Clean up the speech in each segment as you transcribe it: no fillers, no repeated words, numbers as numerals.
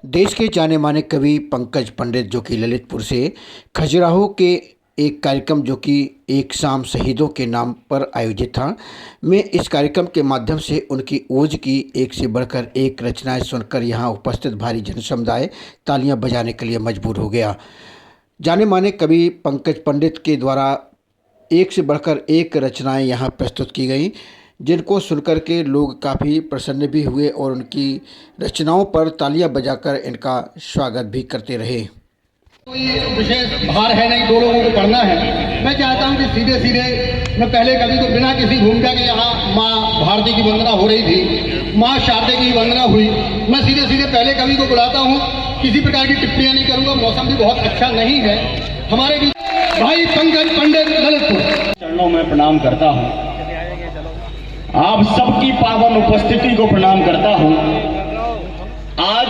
देश के जाने माने कवि पंकज पंडित जो कि ललितपुर से खजुराहो के एक कार्यक्रम जो कि एक शाम शहीदों के नाम पर आयोजित था। मैं इस कार्यक्रम के माध्यम से उनकी ओज की एक से बढ़कर एक रचनाएं सुनकर यहाँ उपस्थित भारी जन समुदाय तालियां बजाने के लिए मजबूर हो गया। जाने माने कवि पंकज पंडित के द्वारा एक से बढ़कर एक रचनाएं यहाँ प्रस्तुत की गई, जिनको सुनकर के लोग काफ़ी प्रसन्न भी हुए और उनकी रचनाओं पर तालियां बजाकर इनका स्वागत भी करते रहे। कोई विशेष भार है नहीं, दो लोगों को पढ़ना है। मैं चाहता हूं कि सीधे सीधे मैं पहले कवि को बिना किसी भूमिका के, यहाँ माँ भारती की वंदना हो रही थी, माँ शारदे की वंदना हुई, मैं सीधे सीधे पहले कवि को बुलाता हूँ। किसी प्रकार की टिप्पणियां नहीं करूंगा, मौसम भी बहुत अच्छा नहीं है। हमारे भाई पंकज पंडित ललितपुर चरणों में प्रणाम करता हूँ। आप सबकी पावन उपस्थिति को प्रणाम करता हूँ। आज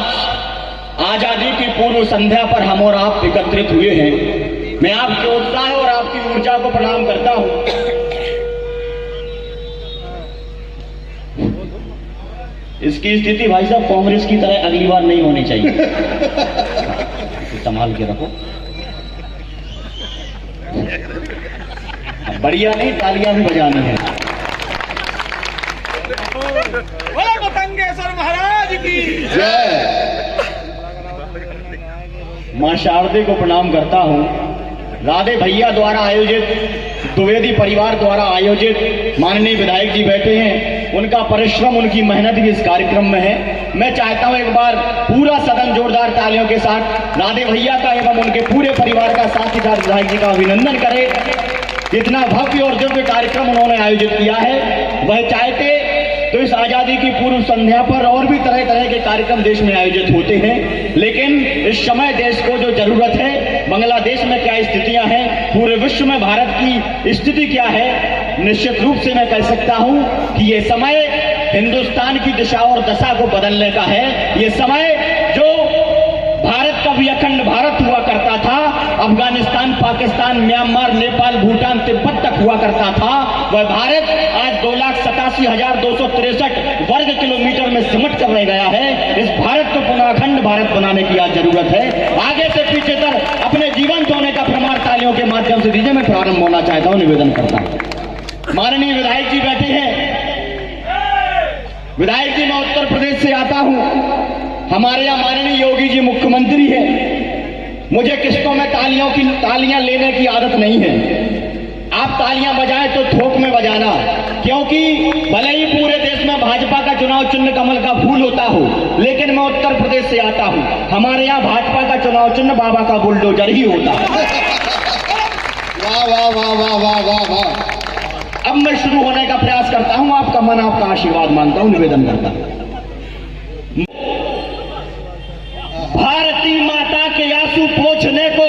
आजादी की पूर्व संध्या पर हम और आप एकत्रित हुए हैं। मैं आपके उत्साह और आपकी ऊर्जा को प्रणाम करता हूँ। इसकी स्थिति भाई साहब कांग्रेस की तरह अगली बार नहीं होनी चाहिए। संभाल के रखो। बढ़िया नहीं, तालियां भी बजानी है। बोलो मतंगेश्वर महाराज की जय। मां शारदे को प्रणाम करता हूं। राधे भैया द्वारा आयोजित, द्विवेदी परिवार द्वारा आयोजित माननीय विधायक जी बैठे हैं, उनका परिश्रम, उनकी मेहनत भी इस कार्यक्रम में है। मैं चाहता हूं एक बार पूरा सदन जोरदार तालियों के साथ राधे भैया का एवं उनके पूरे परिवार का, साथ ही साथ विधायक जी का अभिनंदन करे। इतना भव्य और दिव्य कार्यक्रम उन्होंने आयोजित किया है। वह चाहते तो इस आजादी की पूर्व संध्या पर और भी तरह तरह के कार्यक्रम देश में आयोजित होते हैं, लेकिन इस समय देश को जो जरूरत है, बांग्लादेश में क्या स्थितियां हैं, पूरे विश्व में भारत की स्थिति क्या है, निश्चित रूप से मैं कह सकता हूं कि ये समय हिंदुस्तान की दिशा और दशा को बदलने का है। ये समय जो भारत का भी अखंड भारत हुआ करता था, अफगानिस्तान, पाकिस्तान, म्यांमार, नेपाल, भूटान, तिब्बत तक हुआ करता था, वह भारत आज 2,87,263 वर्ग किलोमीटर में सिमट कर रह गया है। इस भारत को पुनः अखंड भारत बनाने की आज जरूरत है। आगे से पीछे तक अपने जीवन होने का प्रमाण तालियों के माध्यम से दीजिए। मैं प्रारंभ होना चाहता हूं, निवेदन करता हूं। माननीय विधायक जी बैठे हैं। विधायक जी, मैं उत्तर प्रदेश से आता हूं। हमारे यहाँ माननीय योगी जी मुख्यमंत्री हैं। मुझे किस्तों में तालियां लेने की आदत नहीं है। आप तालियां बजाएं तो थोक में बजाना, क्योंकि भले ही पूरे देश में भाजपा का चुनाव चिन्ह कमल का फूल होता हो, लेकिन मैं उत्तर प्रदेश से आता हूं। हमारे यहाँ भाजपा का चुनाव चिन्ह बाबा का बुलडोजर ही होता है। वाह वाह वाह वाह वाह वाह वाह। अब मैं शुरू होने का प्रयास करता हूं। आपका मन, आपका आशीर्वाद मांगता हूं, निवेदन करता हूं। भारती माता के आंसू पोंछने को,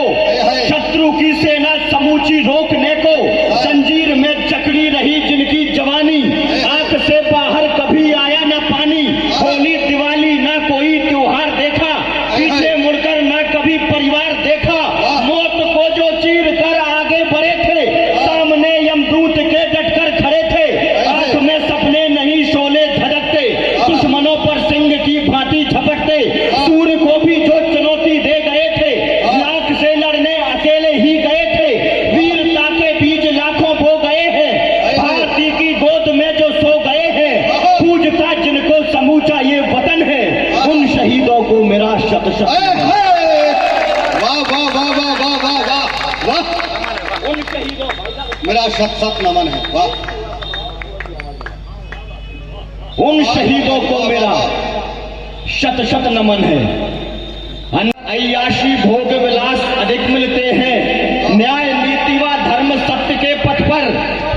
शत्रु की सेना समूची रोकने को, जंजीर में जकड़ी रही जिनकी जवानी, आंख से बाहर कभी आया न पानी। होली दिवाली ना कोई त्योहार देखा, पीछे मुड़कर ना कभी परिवार देखा। मौत को जो चीर कर आगे बढ़े थे, सामने यमदूत के डटकर खड़े थे। आंख में सपने नहीं शोले धड़कते, दुश्मनों पर सिंह की भांति झपटते। सूर्य को भी जो चुनौती दे गए थे, लाख से लड़ने अकेले ही गए थे। वीरता के बीज लाखों बो गए हैं, भारती की गोद में जो सो गए हैं। पूजता जिनको समूचा ये वतन है, उन शहीदों को मेरा शत शत वाह वाह वाह वाह वाह वाह वाह वाह। उन शहीदों मेरा शत शत नमन है। वाह। उन शहीदों को मेरा शत शत नमन है। अय्याशी भोग विलास अधिक मिलते हैं, न्याय नीति व धर्म सत्य के पथ पर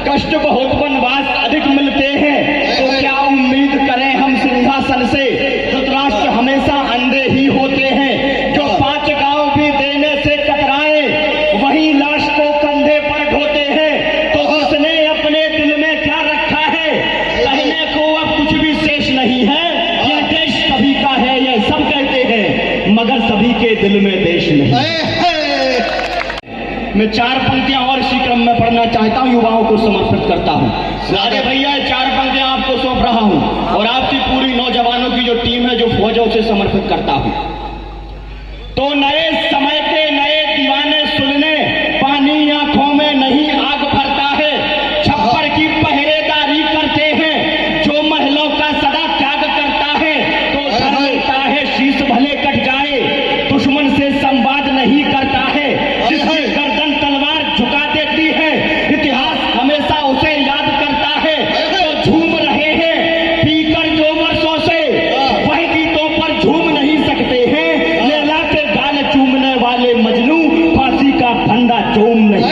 कष्ट बहुत वनवास अधिक मिलते हैं। तो क्या उम्मीद करें हम सिंहासन से, धृतराष्ट्र हमेशा अंधे ही होते हैं। जो 5 गांव भी देने से कतराए, वही लाश को कंधे पर ढोते हैं। तो उसने अपने दिल में क्या रखा है, कहने को अब कुछ भी शेष नहीं है। यह देश सभी का है, यह सब कहते हैं, मगर सभी के दिल में देश नहीं। मैं 4 पंक्तियां और इसी क्रम में पढ़ना चाहता हूं, युवाओं को समर्पित करता हूं। राधे भैया, 4 पंक्तियां आपको सौंप रहा हूं और आपकी पूरी नौजवानों की जो टीम है, जो फौजों से समर्पित करता हूं। तो नए समय के नए दीवाने सुनने, पानी आंखों में नहीं आग भरता है, छप्पर की पहरेदारी करते हैं, जो महलों का सदा त्याग करता है, तो डर लगता है शीश भले कट जाए, दुश्मन से संवाद नहीं करता है, जिसकी गर्दन तलवार झुका देती है, इतिहास हमेशा उसे याद करता है, तो झूम रहे हैं पीकर जो वर्षों से, वही गीतों पर झूम नहीं सकते हैं, लैला के गाल चूमने वाले मजनू फांसी का फंदा चूम नहीं।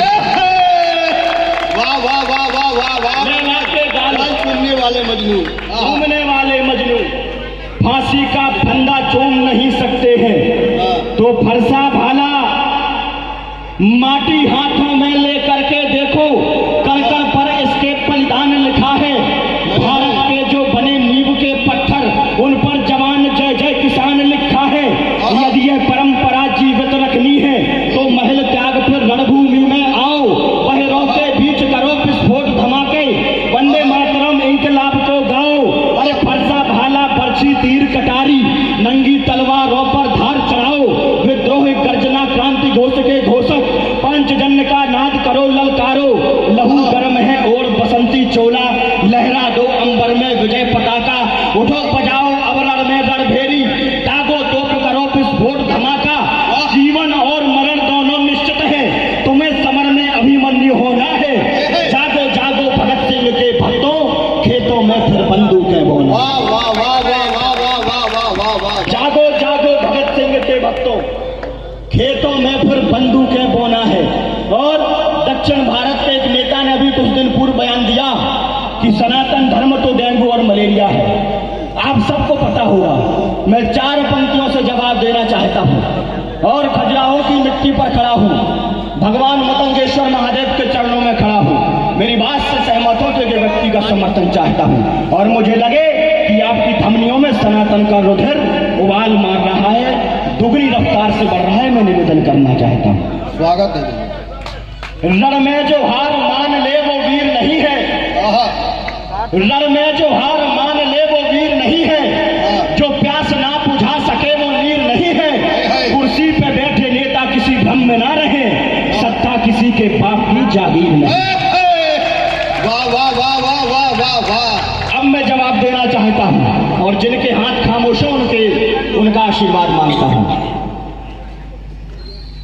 वाह वाह वाह वाह वाह वाह। लैला के गाल चूमने वाले मजनू, चूमने वाले मजनू फांसी का फंदा चूम नहीं सकते हैं, तो फरसा भाला माटी हाथों में लेकर के देखो, कंकड़ पर इसके बलिदान लिखा है, भारत के जो बने नींव के पत्थर उन पर जवान जय जय किसान लिखा है, यदि यह परंपरा जीवित रखनी है तो महल त्याग फिर रणभूमि में आओ, बहरों के बीच करो विस्फोट धमाके, वंदे मातरम इंकलाब को गाओ, अरे फरसा भाला बरछी तीर कटारी नंगी तलवारों पर धार चढ़ाओ, विद्रोह गर्जना क्रांति घोष के घोषक पंचजन्य का नाद करो ललकारो, लहू गर्म है और बसंती चोला, लहरा दो अंबर में विजय पताका, उठो बजाओ अबलड़ में रणभेरी, दागो तोप करो विस्फोट धमाका, जीवन और मरण दोनों निश्चित है, तुम्हें समर में अभिमन्यु होना है, जागो जागो भगत सिंह के भक्तों, खेतों में फिर बंदूकें बोना। वाह वाह वाह वाह वाह वाह वाह वाह वाह वाह। जागो जागो भगत सिंह के भक्तों, खेतों में फिर बंदूकें बोना है। और दक्षिण भारत के एक नेता ने अभी कुछ दिन पूर्व बयान दिया कि सनातन धर्म तो डेंगू और मलेरिया है। आप सबको पता होगा, मैं 4 पंक्तियों से जवाब देना चाहता हूं और खजुराहो की मिट्टी पर खड़ा हूं, भगवान मतंगेश्वर महादेव के चरणों में खड़ा हूं, मेरी बात से सहमत हो तो एक व्यक्ति का समर्थन चाहता हूं, और मुझे लगे कि आपकी धमनियों में सनातन का रुधिर उबाल मार रहा है, दुगनी रफ्तार से बढ़ रहा है, मैं निवेदन करना चाहता हूं। स्वागत है। रण में जो हार मान ले वो वीर नहीं है, रण में जो हार मान ले वो वीर नहीं है, जो प्यास ना बुझा सके वो नीर नहीं है, कुर्सी पे बैठे नेता किसी भ्रम में ना रहे, सत्ता किसी के बाप की जागीर नहीं। वाह वाह वाह वाह वाह वाह वाह। अब मैं जवाब देना चाहता हूं और जिनके हाथ खामोश हो उनका आशीर्वाद मांगता हूं।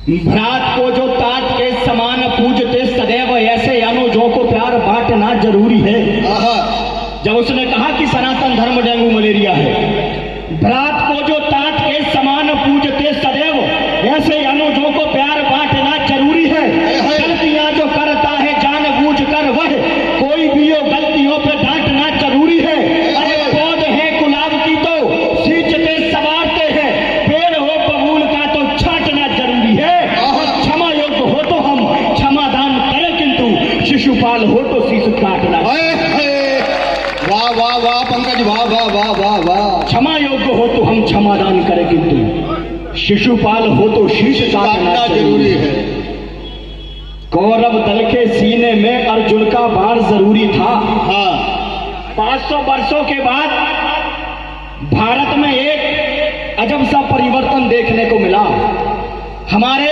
भ्रात को जो तात के समान पूजते सदैव, ऐसे अनुजों को प्यार बांटना जरूरी है। जब उसने कहा कि सनातन धर्म डेंगू मलेरिया है, भ्रात को जो तात के समान पूजते सदैव, ऐसे अनुजों को प्यार बांटना जरूरी है। गलतियां जो करता है जानबूझकर वह, कोई भी हो गलतियों पे डांटना जरूरी है। अरे पौध है गुलाब की तो सींचते संवारते हैं, पेड़ हो बबूल का तो छांटना जरूरी है। क्षमा योग्य हो तो हम क्षमादान करें, किंतु शिशुपाल हो तो शीश काटना। वाह वाह वाह पंकज, वाह वाह वाह वाह वाह। क्षमा योग्य हो तो हम क्षमादान करें, किंतु शिशुपाल हो तो शीश काटना जरूरी है। कौरव दल के सीने में अर्जुन का बाण जरूरी था। 500 वर्षों के बाद भारत में एक अजब सा परिवर्तन देखने को मिला। हमारे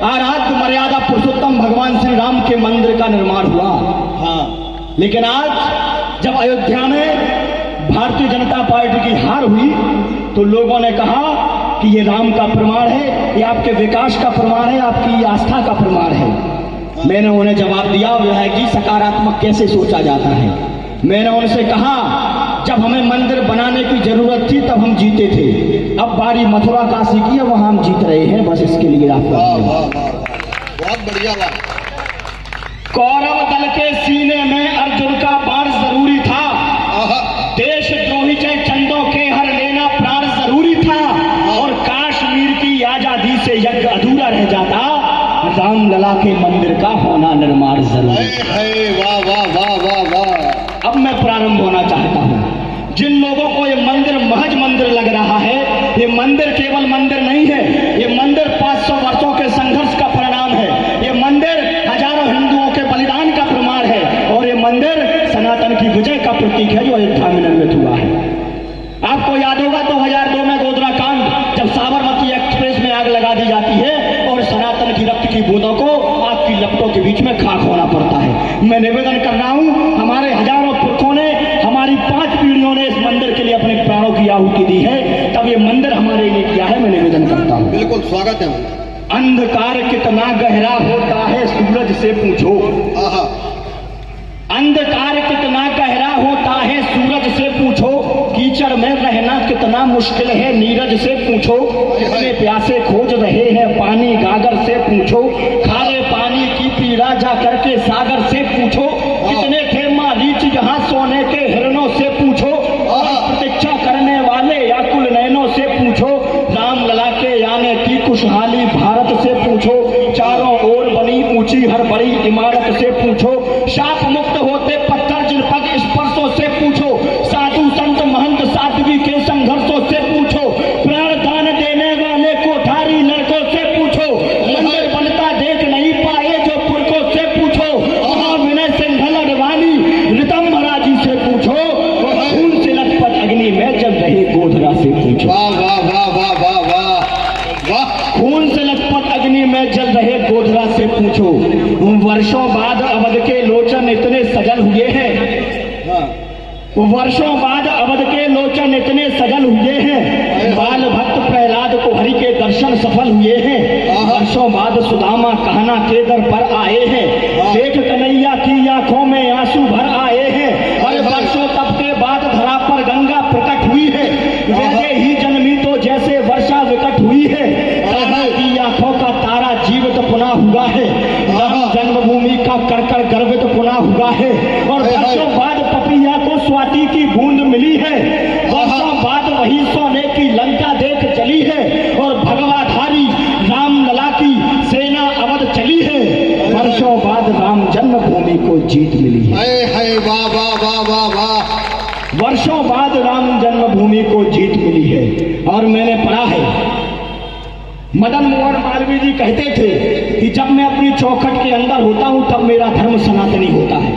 आराध्य मर्यादा पुरुषोत्तम भगवान श्री राम के मंदिर का निर्माण हुआ। लेकिन आज जब अयोध्या में भारतीय जनता पार्टी की हार हुई तो लोगों ने कहा कि ये राम का प्रमाण है, ये आपके विकास का प्रमाण है, आपकी आस्था का प्रमाण है। मैंने उन्हें जवाब दिया, विधायक जी सकारात्मक कैसे सोचा जाता है। मैंने उनसे कहा जब हमें मंदिर बनाने की जरूरत थी तब हम जीते थे, अब बारी मथुरा काशी की है, वहां हम जीत रहे हैं। बस इसके लिए आपका बहुत बढ़िया बात। कौरव दल के सीने में अर्जुन का बाण जरूरी था। देशद्रोही चाहे चंदों के हर लेना प्राण जरूरी था। और कश्मीर की आजादी से यज्ञ अधूरा रह जाता, रामलला के मंदिर का होना निर्माण जरूरी। वाह वाह वाह वाह वाह। अब मैं प्रारंभ होना चाहता हूँ। जिन लोगों को ये मंदिर महज मंदिर लग रहा है, ये मंदिर केवल मंदिर नहीं है, ये मंदिर 500 वर्षों के संघर्ष का परिणाम है। ये मंदिर हजारों हिंदुओं के बलिदान का प्रमाण है, और ये मंदिर सनातन की विजय का प्रतीक है जो अयोध्या में निर्मित हुआ है। आपको याद होगा 2002 में गोधरा कांड, जब साबरमती एक्सप्रेस बिल्कुल स्वागत है। अंधकार कितना गहरा होता है सूरज से पूछो। आहा, अंधकार कितना गहरा होता है सूरज से पूछो। कीचड़ में रहना कितना मुश्किल है नीरज से पूछो। कितने प्यासे खोज रहे हैं पानी गागर से पूछो। खारे पानी की पीड़ा जा करके सागर से पूछो। कितने थे मारीच यहाँ सोने के हिरणों से पूछो। प्रतीक्षा करने वाले याकुल नैनों से पूछो। राम लला के आने की खुशहाली भारत से पूछो। चारों ओर बनी ऊंची हर बड़ी इमारत से पूछो। शाप मुक्त होते पत्थर जिन पग स्पर्शों से पूछो। साधु संत महंत साध्वी के संघर्षों से पूछो। प्राण दान देने वाले कोठारी लड़कों से पूछो। मंदिर बनता देख नहीं पाए जो पुरखों से पूछो। महाविनय सिंघल अडवाणी ऋतंभरा जी से पूछो। खून से लथपथ अग्नि में जल रहे गोधरा से पूछो। वाह वाह वाह वाह वाह वाह वाह। खून से लथपथ अग्नि में जल रहे गोधरा से पूछो। वर्षों बाद अवध के लोचन इतने सजल हुए हैं। वर्षों बाद अवध के लोचन इतने सजल हुए हैं। बाल भक्त प्रहलाद को हरि के दर्शन सफल हुए हैं। वर्षों बाद सुदामा कहना के दर पर आए हैं। देख कन्हैया की आंखों में आंसू भर आए हैं। और वर्षों तप के बाद धरा पर गंगा प्रकट हुई है। वैसे ही जन्मी तो जैसे वर्षा विकट हुई है। तारा की आंखों का तारा जीवित पुनः हुआ है। जन्मभूमि का करकड़ गर्वित पुनः हुआ है। और वर्षों बाद पपिया को स्वाति की बूंद मिली है। वर्षों बाद वही सोने की लंका देख चली है। और भगवाधारी राम लला की सेना अवध चली है। वर्षों बाद राम जन्मभूमि को जीत मिली है। हाय हाय वाह वाह वाह वाह वाह। वर्षों बाद राम जन्मभूमि को जीत मिली है। और मैंने पढ़ा है मदन मोहन मालवीय जी कहते थे कि जब मैं अपनी चौखट के अंदर होता हूं तब मेरा धर्म सनातनी होता है।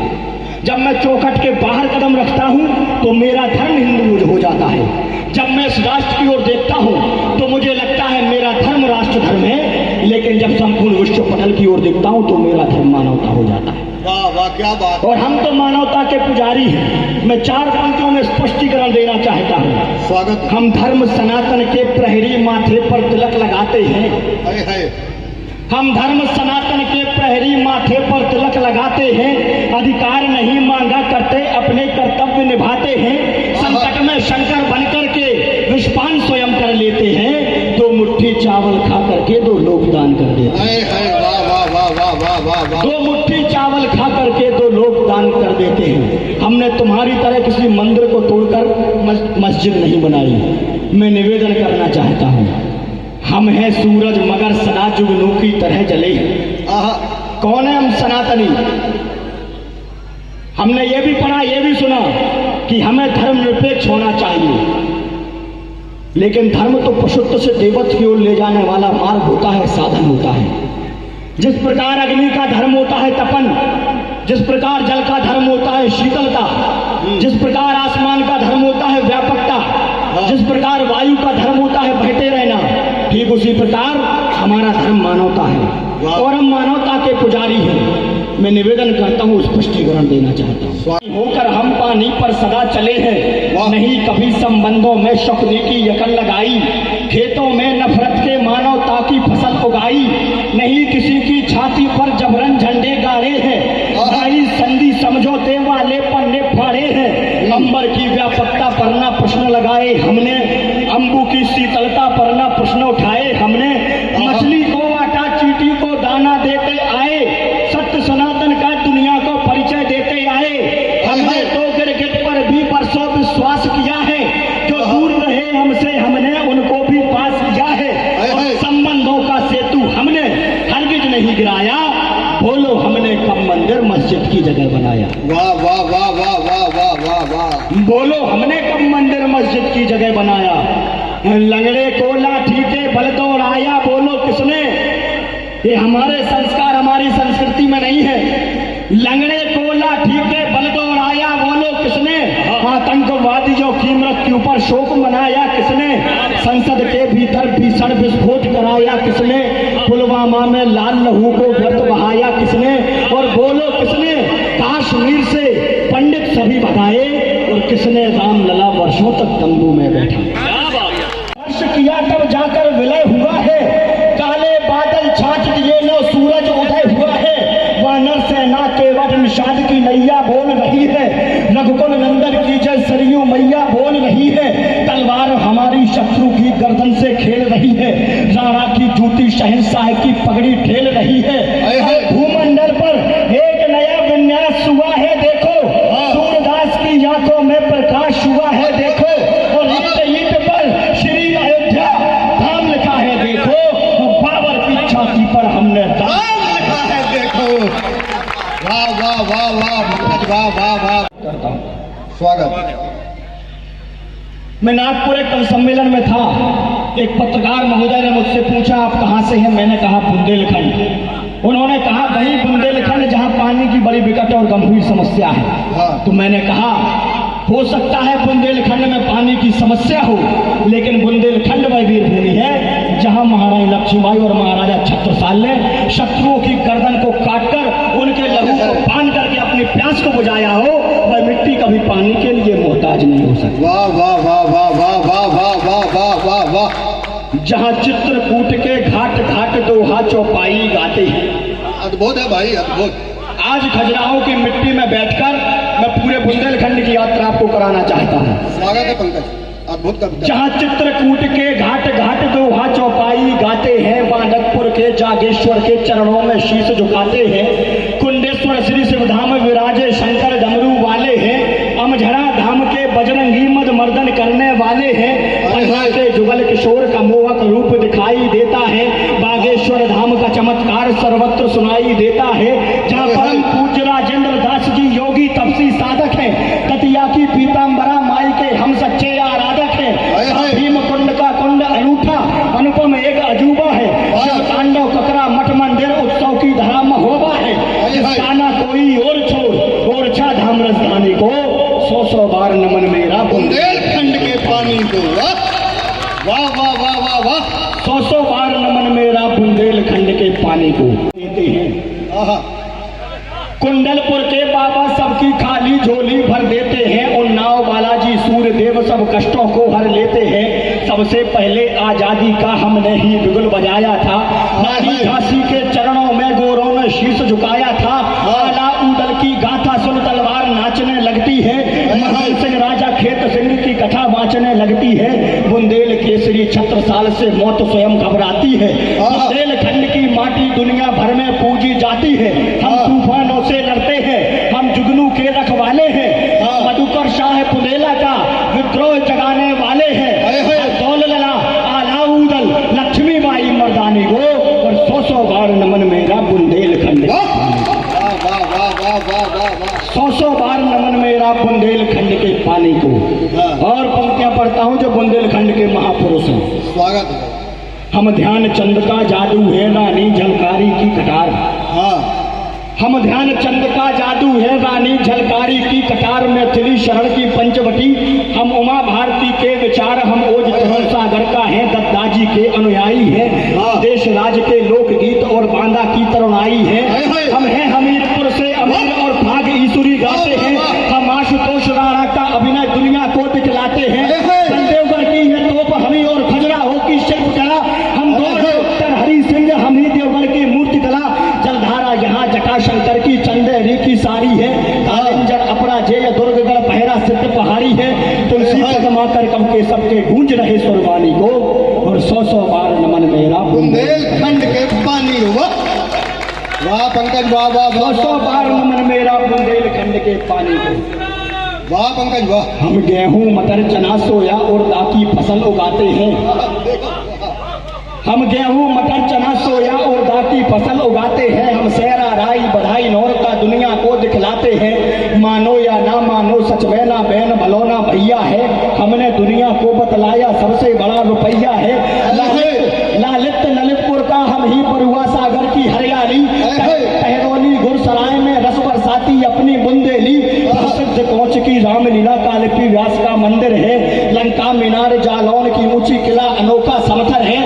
जब मैं चौखट के बाहर कदम रखता हूं तो मेरा धर्म हिंदू हो जाता है। जब मैं इस राष्ट्र की ओर देखता हूं तो मुझे लगता है मेरा धर्म राष्ट्र धर्म है। लेकिन जब संपूर्ण विश्व पटल की ओर देखता हूं तो मेरा धर्म मानवता हो जाता है। वाह वाह क्या बात। और हम तो मानवता के पुजारी हैं। मैं 4 पंक्तियों में स्पष्टीकरण देना चाहता हूं। स्वागत है। हम धर्म सनातन के प्रहरी माथे पर तिलक लगाते हैं। हाय हाय। हम धर्म सनातन के प्रहरी माथे पर तिलक लगाते हैं। अधिकार नहीं मांगा करते अपने कर्तव्य निभाते हैं। संकट में शंकर बनकर के विषपान स्वयं कर लेते हैं। 2 मुट्ठी चावल खा करके 2 लोग दान कर देते हैं। हाय हाय वाह वाह वाह वाह वाह वाह वाह। 2 मुट्ठी चावल खा करके 2 लोग दान कर देते हैं। हमने तुम्हारी तरह किसी मंदिर को तोड़कर मस्जिद नहीं बनाई। मैं निवेदन करना चाहता हूँ हम हैं सूरज मगर सदा जुगनू की तरह जले। कौन है हम? सनातनी। हमने ये भी पढ़ा ये भी सुना कि हमें धर्मनिरपेक्ष होना चाहिए। लेकिन धर्म तो पशुत्व से देवत्व की ओर ले जाने वाला मार्ग होता है, साधन होता है। जिस प्रकार अग्नि का धर्म होता है तपन, जिस प्रकार जल का धर्म होता है शीतलता, जिस प्रकार आसमान का धर्म होता है व्यापकता, जिस प्रकार वायु का धर्म होता है बहते रहना, ठीक उसी प्रकार हमारा धर्म मानवता है। और हम मानवता के पुजारी हैं। मैं निवेदन करता हूँ, स्पष्टीकरण देना चाहता हूँ। होकर हम पानी पर सदा चले हैं। नहीं कभी संबंधों में शकुनी की यकल लगाई। खेतों में नफरत के मानवता की फसल उगाई। नहीं किसी की छाती पर जबरन झंडे गाड़े हैं। नहीं संधि समझौते वाले पन्ने फाड़े हैं। अंबर की व्यापकता पर ना प्रश्न लगाए हमने। अंबु की शीतलता पर ना प्रश्न उठाए हमने। मछली को आटा चींटी को दाना देते आए। सत्य सनातन का दुनिया को परिचय देते आए। हमने तो गिरगिट पर भी परसों विश्वास किया है। जो दूर रहे हमसे हमने उनको भी पास किया है। और संबंधों का सेतु हमने हरगिज नहीं गिराया। बोलो हमने कब मंदिर मस्जिद की जगह बनाया। वाह वाह वाह वाह वाह वाह वाह वाह। बोलो हमने कब मंदिर मस्जिद की जगह बनाया। लंगड़े को लाठी के बल दौड़ाया। बोलो किसने? ये हमारे संस्कार हमारी संस्कृति में नहीं है। लंगड़े को लाठी के बल दौड़ाया। बोलो किसने? आतंकवादियों की मृत्यु पर शोक मनाया किसने? संसद के भीतर भीषण विस्फोट कराया किसने? पुलवामा में लाल लहू को व्यर्थ बहाया किसने? और बोलो किसने? कश्मीर से पंडित सभी भगाए। और किसने राम लला वर्षों तक तंबू में बैठा। वर्ष किया तब जाकर विलय हुआ है। खेल रही है, राणा की जूती शहंशाह की पगड़ी ठेल रही है। भूमंडल पर एक नया विन्यास हुआ है देखो, सूरदास की आंखों में प्रकाश हुआ है देखो, और ईंट पर श्री अयोध्या धाम लिखा है देखो, और बाबर की छाती पर हमने नाम लिखा है देखो। वाह वाह वाह वाह पंकज, वाह वाह वाह। करता हूं। स्वागत। मैं नागपुर एक सम्मेलन में था, एक पत्रकार महोदय ने मुझसे पूछा आप कहाँ से हैं, मैंने कहा बुंदेलखंड। उन्होंने कहा वही बुंदेलखंड जहाँ पानी की बड़ी विकट और गंभीर समस्या है। तो मैंने कहा हो सकता है बुंदेलखंड में पानी की समस्या हो, लेकिन बुंदेलखंड वह वीरभूमि है जहां महारानी लक्ष्मीबाई और महाराजा छत्रसाल ने शत्रुओं की गर्दन को काटकर उनके लहू को बांध करके अपनी प्यास को बुझाया हो। वह मिट्टी कभी पानी के लिए मोहताज नहीं हो सकती। वाह वाह वाह वाह वाह वाह वाह वाह वाह वाह वाह। जहां चित्रकूट के घाट घाट दोहा चौपाई गाते हैं। अद्भुत है भाई, अद्भुत। आज खजुराहो की मिट्टी में बैठकर मैं पूरे बुंदेलखंड की यात्रा आपको कराना चाहता हूँ। स्वागत है पंकज, अद्भुत कविता। जहाँ चित्रकूट के घाट घाट दोहा चौपाई गाते हैं, बांडकपुर के जागेश्वर के चरणों में शीश झुकाते हैं, कुंडेश्वर श्री शिवधाम विराजे शंकर डमरू वाले हैं, अमझरा धाम के बजरंगी मद मर्दन करने वाले हैं, पन्ना के जुगल किशोर का मोहक रूप दिखाई देता है, बागेश्वर धाम का चमत्कार सर्वत्र सुनाई देता है, जहाँ परम पूज्य राजेंद्र दास जी योगी तपसी साधक हैं, कतिया की पीताम्बरा माई के हम सच्चे आराधक हैं, भीम कुंड का कुंड अनूठा अनुपम एक अजूबा है, शिव तांडव ककरा मठ मंदिर उत्सव की धरा महोबा है, जाना कोई और छोड़ ओरछा धाम राजधानी को 100 बार नमन मेरा बुंदेलखंड के पानी को। वाह वाह वाह वाह वाह। 100 बार नमन मेरा बुंदेलखंड के पानी को देते हैं। कुंडलपुर के बाबा सबकी खाली झोली भर देते हैं, उन्नाव बालाजी सूर्यदेव सब कष्टों को हर लेते हैं, सबसे पहले आजादी का हमने ही बिगुल बजाया था, रानी झांसी के चरणों में गोरों ने शीश झुकाया था, आला उदल की गाथा सुन तलवार नाचने लगती है, महल सिंह राजा खेत सिंह की कथा वाचने लगती है, बुंदेल केसरी छत्रसाल से मौत स्वयं घबराती है, बुंदेलखंड की माटी दुनिया भर में पूजी जाती है, हम तूफानों से लड़ते हैं, हम जुगनू के रखवाले हैं, मधुकर शाह पुदेला का विद्रोह जगाने वाले हैं, दौल लला आला उदल लक्ष्मीबाई मर्दानी को, और 100 बार नमन मेरा बुंदेलखंड। 100 बार नमन मेरा बुंदेलखंड के पानी को। और पंक्तियां पढ़ता हूं जो बुंदेलखंड के महापुरुष हैं। स्वागत है। हम ध्यान चंद का जादू है रानी झलकारी की कटार, हम ध्यान चंद का जादू है रानी झलकारी की कटार में थिली शरण की पंचवटी, हम उमा भारती के विचार हम ओज सागर का है, दत्ताजी के अनुयायी है, देश राज के लोकगीत और बांदा की तरुणाई है, हम हैं हमीरपुर से अमीर और भाग ईश्वरी गाते हैं, हम आशुतोष राणा का अभिनय दुनिया को दिखलाते हैं, देवगढ़ की है तोप हमी और खजुराहो की शिल्प कला, हम डॉक्टर हरि सिंह हम ही देवगढ़ की मूर्ति कला, जलधारा यहाँ जटाशंकर की चंदेरी की साड़ी है, कालिंजर अपराजेय दुर्गगढ़ पहरा सिद्ध पहाड़ी है, तुलसी पदमाकर कम के सबके गूंज रहे सुरवानी को, और 100 बार नमन मेरा बुंदेलखंड के पानी। वाह पंकज, वाह वाह। 100 बार नमन मेरा बुंदेलखंड के पानी को। वाह पंकज वाह। हम गेहूं मटर चना सोया और दाकी फसल उगाते हैं, हम गेहूं मटर चना सोया और दाकी फसल उगाते हैं, हम सेरा राई बढ़ाई नौर का दुनिया को दिखलाते हैं, मानो या ना मानो सच में ना बहन भलोना भैया है, हमने दुनिया को बतलाया सबसे बड़ा रुपया है, लालित ललितपुर का हम ही बरुआ सागर की हरियाली, टहरोली गुरसराय में रस बरसाती अपनी बुंदेली, प्रसिद्ध कोच की रामलीला का लिपि व्यास का मंदिर है, लंका मीनार जालौन की ऊंची किला अनोखा समथर है,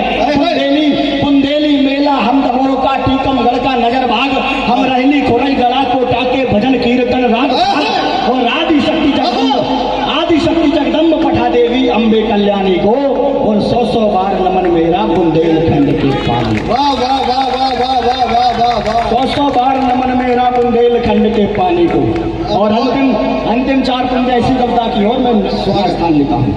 बुंदेली मेला हम दमोह का टीकमगढ़ का नगर भाग, हम रहली खुरई गला को टाके भजन कीर्तन राग, और आदि शक्ति जगदम्ब पठा देवी अम्बे कल्याणी को, और 100 बार नमन मेरा बुंदेलखंड के पानी। वाह वाह वाह वाह वाह वाह वाह वाह वाह। 100 बार नमन मेरा बुंदेलखंड के पानी को। और अंतिम 4 पंक्ति ऐसी कविता की ओर मैं स्वास्थान लिखा हूँ।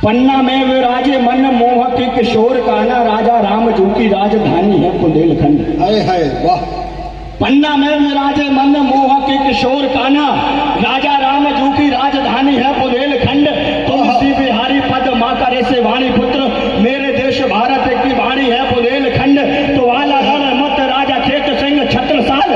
पन्ना में विराजे मन मोह के किशोर काना, राजा राम जो की राजधानी है बुंदेलखंड। हाय हाय वाह। पन्ना में विराजे मन मोह के किशोर काना, राजा राम जो की राजधानी है बुंदेलखंड। तुलसी बिहारी पद माँ करे से वाणी पुत्र, मेरे देश भारत की वाणी है बुंदेलखंड। तो वाला हर मत राजा खेत सिंह छत्रसाल,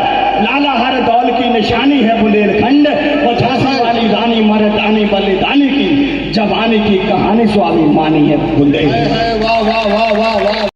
लाला हर दौल की निशानी है बुंदेलखंड। और झांसी वाली रानी मर्दानी बलिदानी की जवानी की कहानी स्वाभिमानी है बुंदेलखंड। वाह वाह वाह वाह वाह।